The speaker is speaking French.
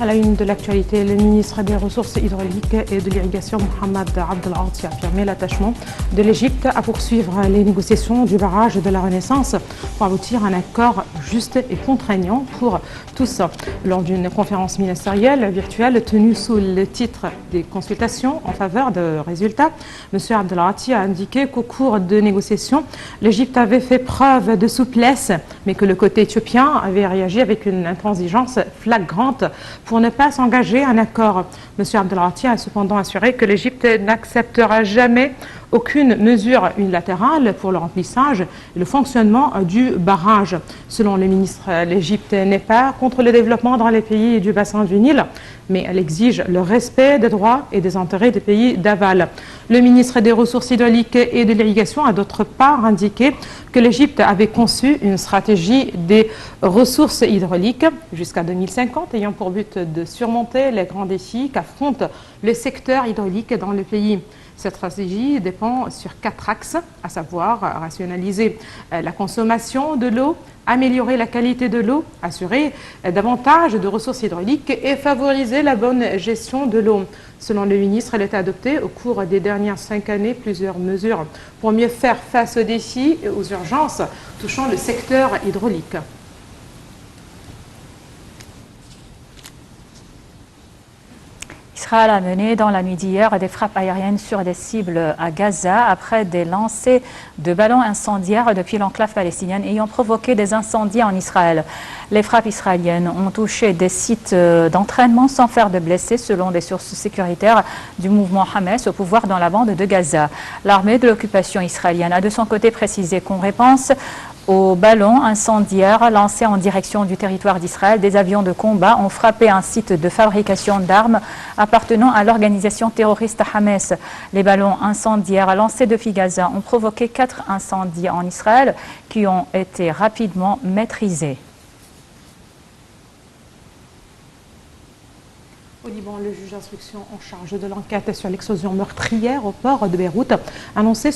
À la une de l'actualité, le ministre des Ressources hydrauliques et de l'Irrigation, Mohamed Abdel Aati, a affirmé l'attachement de l'Égypte à poursuivre les négociations du barrage de la Renaissance pour aboutir à un accord juste et contraignant pour tous. Lors d'une conférence ministérielle virtuelle tenue sous le titre des consultations en faveur de résultats, M. Abdel Aati a indiqué qu'au cours de négociations, l'Égypte avait fait preuve de souplesse, mais que le côté éthiopien avait réagi avec une intransigeance flagrante pour ne pas s'engager à un accord. M. Abdel Aati a cependant assuré que l'Égypte n'acceptera jamais aucune mesure unilatérale pour le remplissage et le fonctionnement du barrage. Selon le ministre, l'Égypte n'est pas contre le développement dans les pays du bassin du Nil, mais elle exige le respect des droits et des intérêts des pays d'aval. Le ministre des Ressources hydrauliques et de l'Irrigation a d'autre part indiqué que l'Égypte avait conçu une stratégie des ressources hydrauliques jusqu'à 2050 ayant pour but de surmonter les grands défis qu'affronte le secteur hydraulique dans le pays. Cette stratégie dépend sur 4 axes, à savoir rationaliser la consommation de l'eau, améliorer la qualité de l'eau, assurer davantage de ressources hydrauliques et favoriser la bonne gestion de l'eau. Selon le ministre, l'État a adopté au cours des dernières 5 années plusieurs mesures pour mieux faire face aux défis et aux urgences touchant le secteur hydraulique. Israël a mené dans la nuit d'hier des frappes aériennes sur des cibles à Gaza après des lancers de ballons incendiaires depuis l'enclave palestinienne ayant provoqué des incendies en Israël. Les frappes israéliennes ont touché des sites d'entraînement sans faire de blessés selon des sources sécuritaires du mouvement Hamas au pouvoir dans la bande de Gaza. L'armée de l'occupation israélienne a de son côté précisé qu'en réponse aux ballons incendiaires lancés en direction du territoire d'Israël, des avions de combat ont frappé un site de fabrication d'armes appartenant à l'organisation terroriste Hamas. Les ballons incendiaires lancés depuis Gaza ont provoqué 4 incendies en Israël qui ont été rapidement maîtrisés. Au Liban, le juge d'instruction en charge de l'enquête sur l'explosion meurtrière au port de Beyrouth a annoncé